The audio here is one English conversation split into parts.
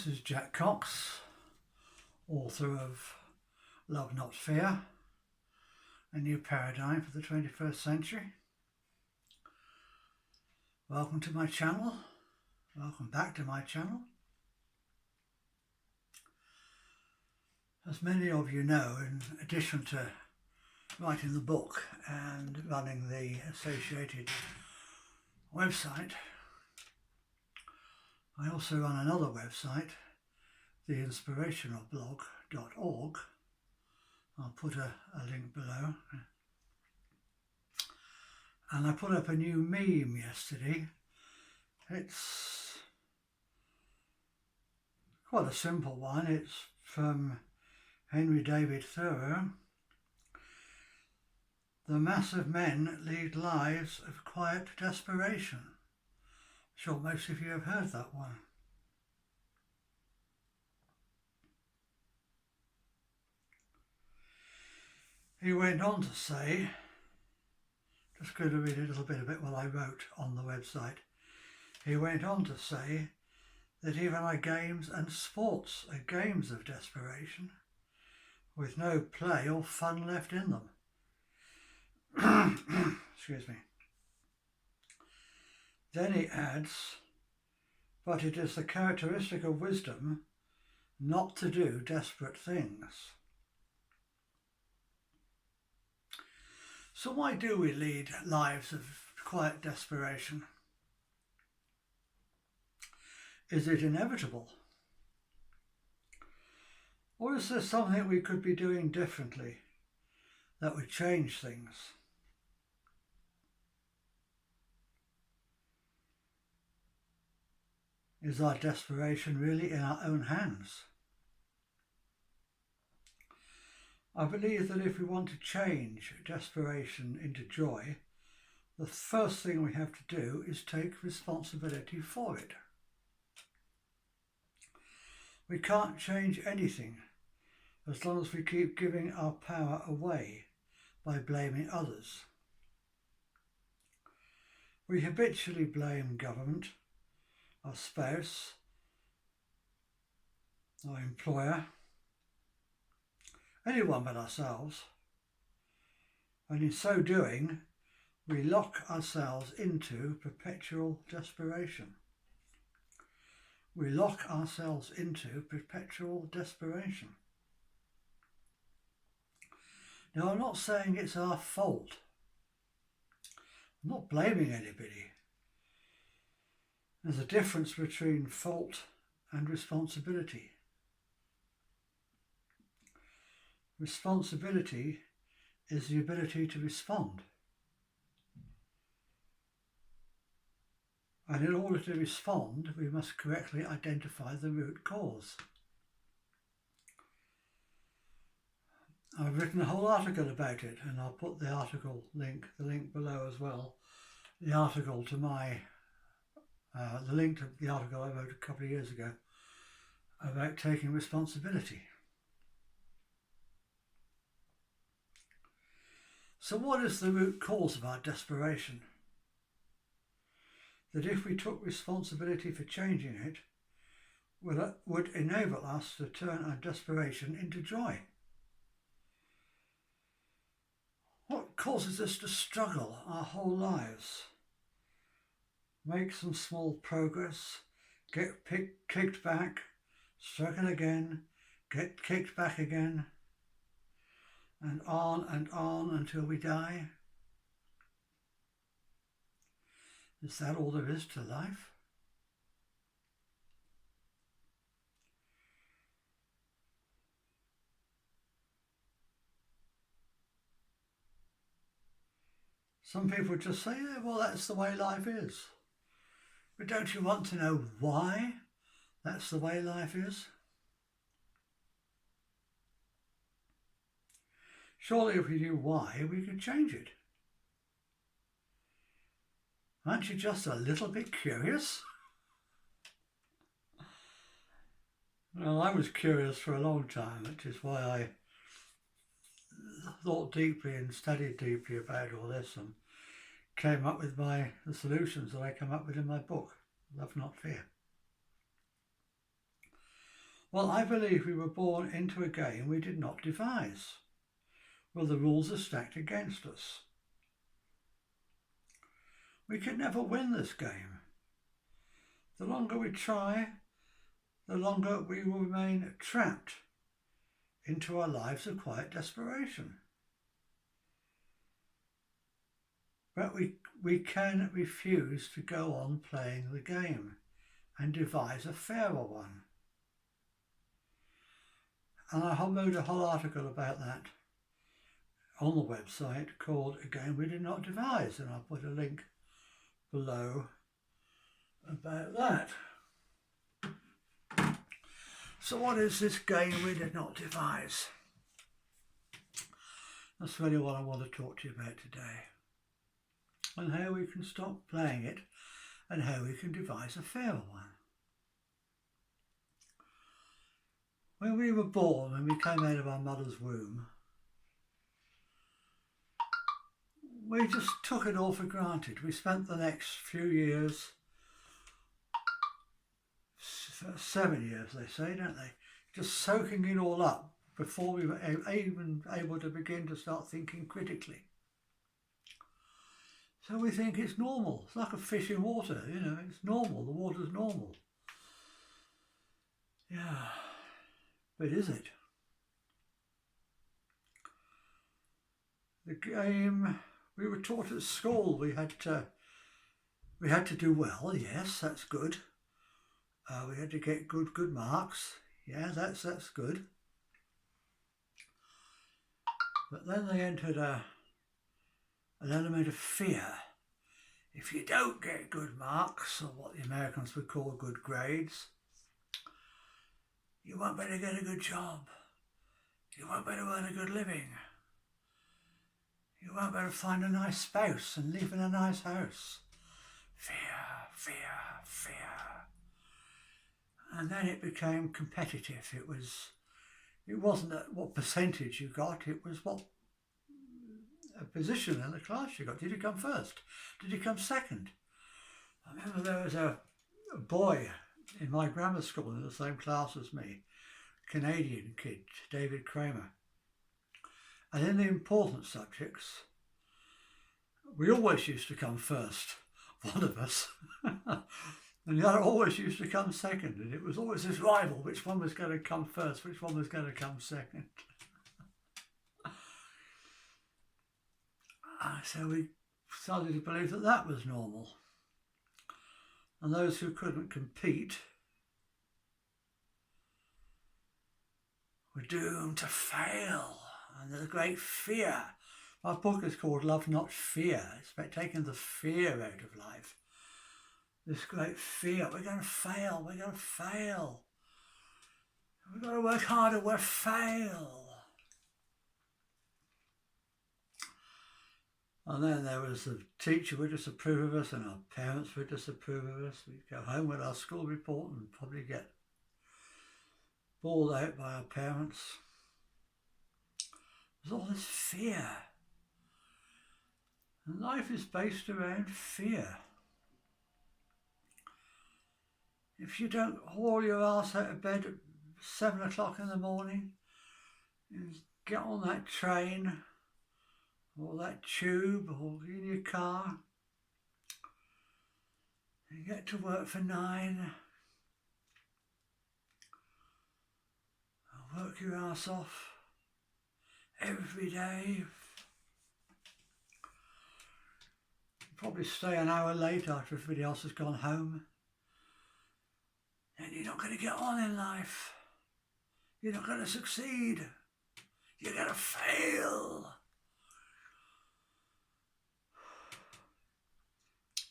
This is Jack Cox, author of Love Not Fear, A New Paradigm for the 21st Century. Welcome to my channel. Welcome back to my channel. As many of you know, in addition to writing the book and running the associated website, I also run another website, theinspirationalblog.org. I'll put a link below. And I put up a new meme yesterday. It's quite a simple one. It's from David Thoreau. The mass of men lead lives of quiet desperation. I'm sure most of you have heard that one. He went on to say, just going to read a little bit of it what I wrote on the website. He went on to say that even our games and sports are games of desperation, with no play or fun left in them. Excuse me. Then he adds, but it is the characteristic of wisdom not to do desperate things. So why do we lead lives of quiet desperation? Is it inevitable? Or is there something we could be doing differently that would change things? Is our desperation really in our own hands? I believe that if we want to change desperation into joy, the first thing we have to do is take responsibility for it. We can't change anything as long as we keep giving our power away by blaming others. We habitually blame government, our spouse, our employer, anyone but ourselves, and in so doing we lock ourselves into perpetual desperation. We lock ourselves into perpetual desperation. Now, I'm not saying it's our fault. I'm not blaming anybody. There's a difference between fault and responsibility. Responsibility is the ability to respond. And in order to respond, we must correctly identify the root cause. I've written a whole article about it, and I'll put the article link below as well. The article to the link to the article I wrote a couple of years ago about taking responsibility. So what is the root cause of our desperation? That if we took responsibility for changing it, would enable us to turn our desperation into joy. What causes us to struggle our whole lives? Make some small progress, get kicked back, struggle again, get kicked back again, and on until we die. Is that all there is to life? Some people just say, yeah, well, that's the way life is. But don't you want to know why that's the way life is? Surely if we knew why, we could change it. Aren't you just a little bit curious? Well, I was curious for a long time, which is why I thought deeply and studied deeply about all this and came up with the solutions that I come up with in my book, Love Not Fear. Well, I believe we were born into a game we did not devise. Well, the rules are stacked against us. We could never win this game. The longer we try, the longer we will remain trapped into our lives of quiet desperation. But we can refuse to go on playing the game and devise a fairer one. And I wrote a whole article about that on the website called A Game We Did Not Devise, and I'll put a link below about that. So what is this game we did not devise? That's really what I want to talk to you about today, and how we can stop playing it and how we can devise a fairer one. When we were born, when we came out of our mother's womb, we just took it all for granted. We spent the next few years, 7 years they say, don't they, just soaking it all up before we were even able to begin to start thinking critically. So we think it's normal. It's like a fish in water, you know, it's normal, the water's normal. Yeah, but is it? The game we were taught at school, we had to do well. Yes, that's good. We had to get good marks. Yeah, that's good. But then they entered an element of fear. If you don't get good marks, or what the Americans would call good grades, you won't be able to get a good job. You won't be able to earn a good living. You won't be able to find a nice spouse and live in a nice house. Fear, fear, fear. And then it became competitive. It wasn't what percentage you got, it was what a position in the class you got. Did you come first? Did you come second? I remember there was a boy in my grammar school in the same class as me, Canadian kid, David Thoreau. And in the important subjects, we always used to come first, one of us. And the other always used to come second, and it was always this rival, which one was going to come first, which one was going to come second. So we started to believe that that was normal. And those who couldn't compete were doomed to fail. And there's a great fear. My book is called Love Not Fear. It's about taking the fear out of life. This great fear, we're going to fail, we're going to fail. We've got to work harder, we'll fail. And then there was the teacher would disapprove of us, and our parents would disapprove of us. We'd go home with our school report and probably get bawled out by our parents. There's all this fear. And life is based around fear. If you don't haul your ass out of bed at 7 o'clock in the morning and get on that train or that tube or in your car and get to work for 9 and work your ass off every day, probably stay an hour late after everybody else has gone home, then you're not going to get on in life. You're not going to succeed. You're going to fail.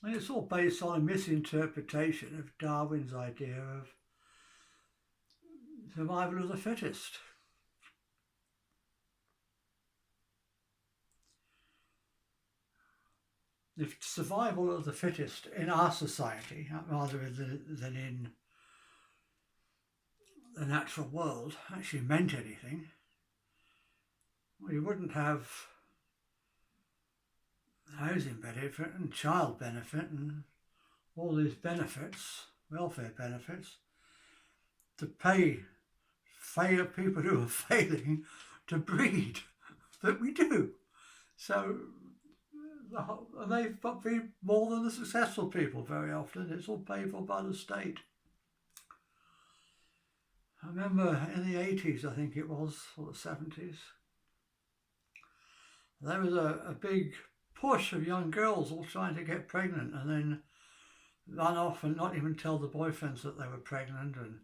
And it's all based on a misinterpretation of Darwin's idea of survival of the fittest. The survival of the fittest in our society, rather than in the natural world, actually meant anything, well, you wouldn't have housing benefit and child benefit and all these benefits, welfare benefits, to pay people who are failing to breed, but we do. So, and they've been more than the successful people very often. It's all paid for by the state. I remember in the 80s, I think it was, or the 70s, there was a big push of young girls all trying to get pregnant and then run off and not even tell the boyfriends that they were pregnant, and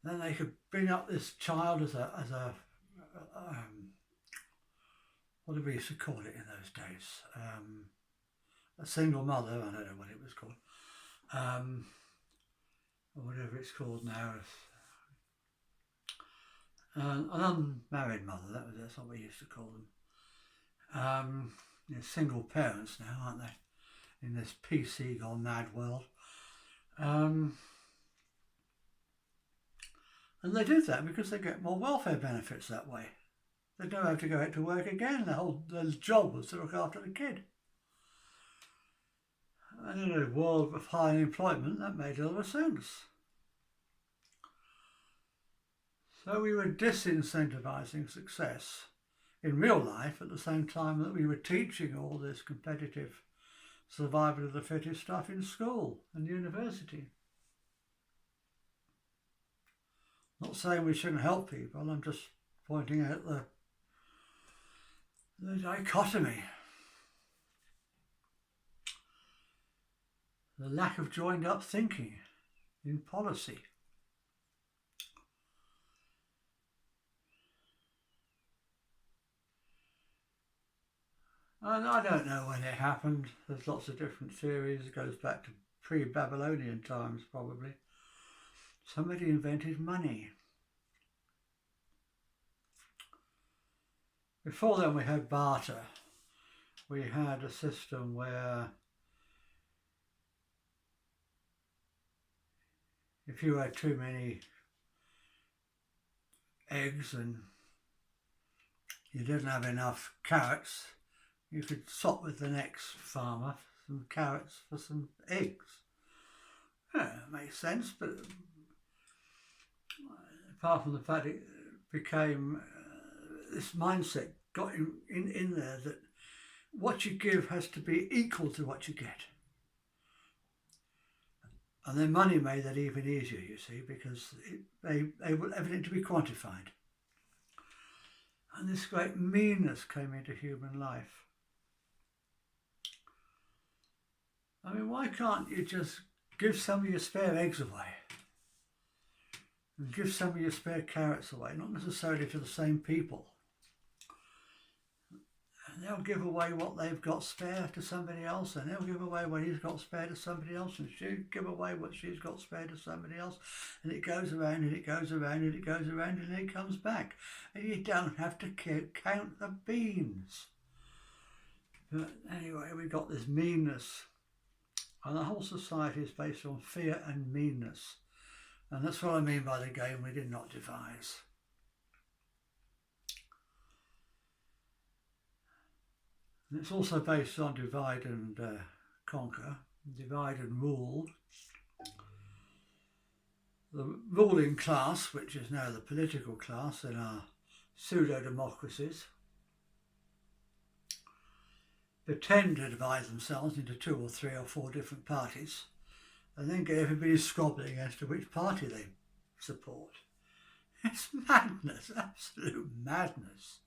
then they could bring up this child as a what did we used to call it in those days? A single mother, I don't know what it was called, or whatever it's called now. An unmarried mother, that's what we used to call them. Single parents now, aren't they, in this PC gone mad world. And they did that because they get more welfare benefits that way. They don't have to go out to work again. Their job was to look after the kid. And in a world of high unemployment, that made a lot of sense. So we were disincentivising success in real life at the same time that we were teaching all this competitive survival of the fittest stuff in school and university. Not saying we shouldn't help people, I'm just pointing out the dichotomy, the lack of joined up thinking in policy. And I don't know when it happened. There's lots of different theories. It goes back to pre-Babylonian times, probably. Somebody invented money. Before then we had barter. We had a system where if you had too many eggs and you didn't have enough carrots, you could swap with the next farmer some carrots for some eggs. Yeah, it makes sense, but apart from the fact it became this mindset got in there that what you give has to be equal to what you get. And then money made that even easier, you see, because they were evident to be quantified. And this great meanness came into human life. I mean, why can't you just give some of your spare eggs away and give some of your spare carrots away, not necessarily to the same people? And they'll give away what they've got spare to somebody else, and they'll give away what he's got spare to somebody else, and she'll give away what she's got spare to somebody else, and it goes around and it goes around and it goes around and it comes back. And you don't have to count the beans. But anyway, we've got this meanness. And the whole society is based on fear and meanness. And that's what I mean by the game we did not devise. And it's also based on divide and conquer, divide and rule. The ruling class, which is now the political class in our pseudo-democracies, they tend to divide themselves into 2 or 3 or 4 different parties and then get everybody squabbling as to which party they support. It's madness, absolute madness.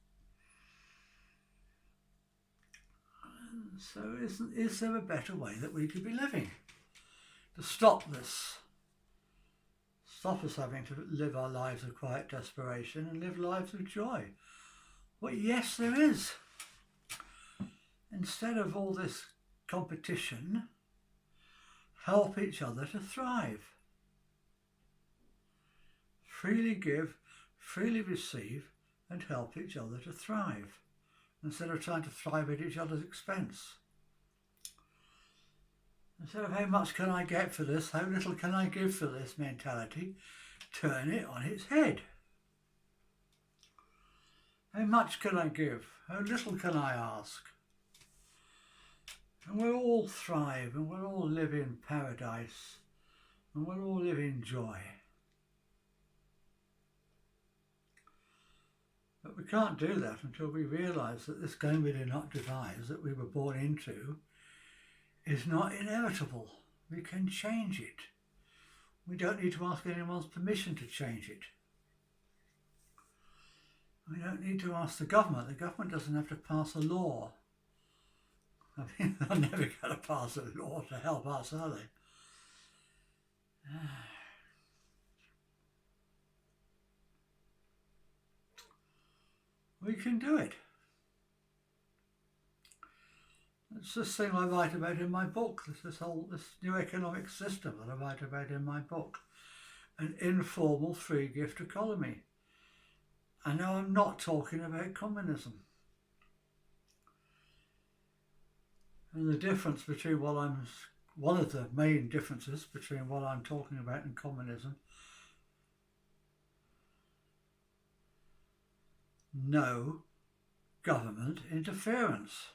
So is there a better way that we could be living to stop this? Stop us having to live our lives of quiet desperation and live lives of joy? Well, yes, there is. Instead of all this competition, help each other to thrive. Freely give, freely receive, and help each other to thrive, instead of trying to thrive at each other's expense. Instead of how much can I get for this, how little can I give for this mentality, turn it on its head. How much can I give? How little can I ask? And we'll all thrive, and we'll all live in paradise, and we'll all live in joy. But we can't do that until we realise that this game we did not devise, that we were born into, is not inevitable. We can change it. We don't need to ask anyone's permission to change it. We don't need to ask the government. The government doesn't have to pass a law. I mean, they're never going to pass a law to help us, are they? We can do it. It's this thing I write about in my book, this new economic system that I write about in my book, an informal free gift economy. I know I'm not talking about communism. And the difference between one of the main differences between what I'm talking about and communism, no government interference,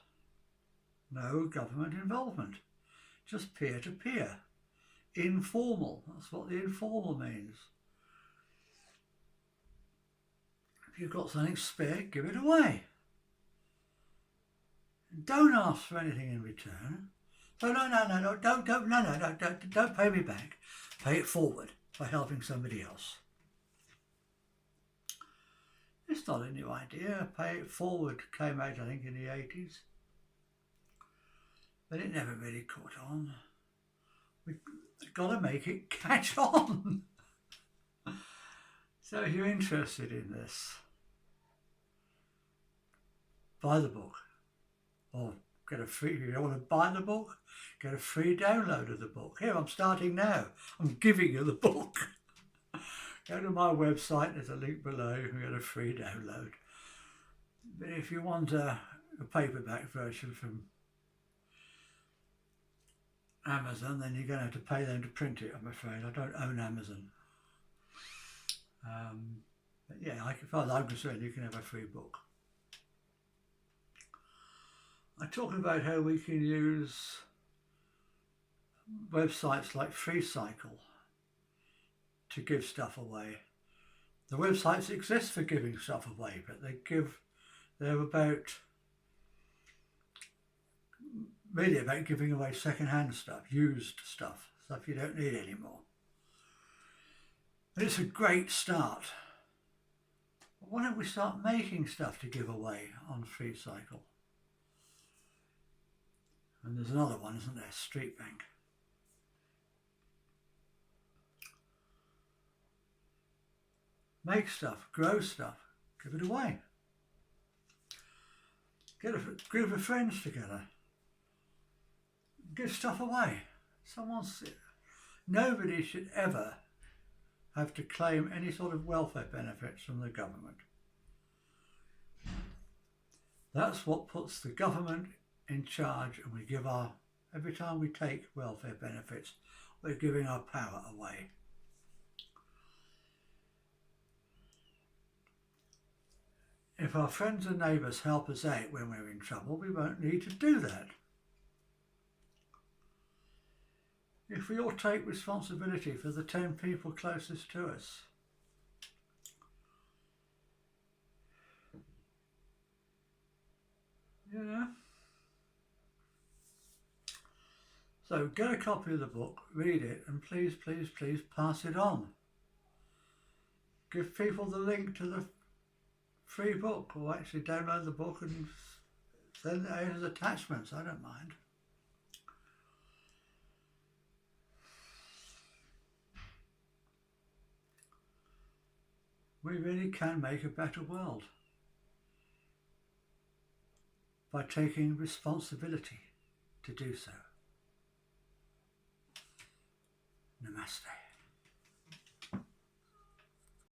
no government involvement, just peer-to-peer, informal. That's what the informal means. If you've got something spare, give it away. Don't ask for anything in return. So don't pay me back. Pay it forward by helping somebody else. It's not a new idea. Pay it forward came out, I think, in the 80s. But it never really caught on. We've got to make it catch on. So if you're interested in this, buy the book. Or get a free, if you don't want to buy the book, get a free download of the book. Here, I'm starting now. I'm giving you the book. Go to my website, there's a link below, you can get a free download. But if you want a paperback version from Amazon, then you're going to have to pay them to print it, I'm afraid. I don't own Amazon. But yeah, as far as I'm concerned, you can have a free book. I talk about how we can use websites like FreeCycle to give stuff away. The websites exist for giving stuff away, but they're really about giving away second-hand stuff, used stuff you don't need anymore. But it's a great start. Why don't we start making stuff to give away on FreeCycle? And there's another one, isn't there? Street Bank. Make stuff, grow stuff, give it away. Get a group of friends together. Give stuff away. Nobody should ever have to claim any sort of welfare benefits from the government. That's what puts the government in charge, and every time we take welfare benefits, we're giving our power away. If our friends and neighbours help us out when we're in trouble, we won't need to do that. If we all take responsibility for the 10 people closest to us, yeah. So get a copy of the book, read it, and please, please, please pass it on. Give people the link to the free book, or actually download the book and send it out as attachments. I don't mind. We really can make a better world by taking responsibility to do so. Namaste.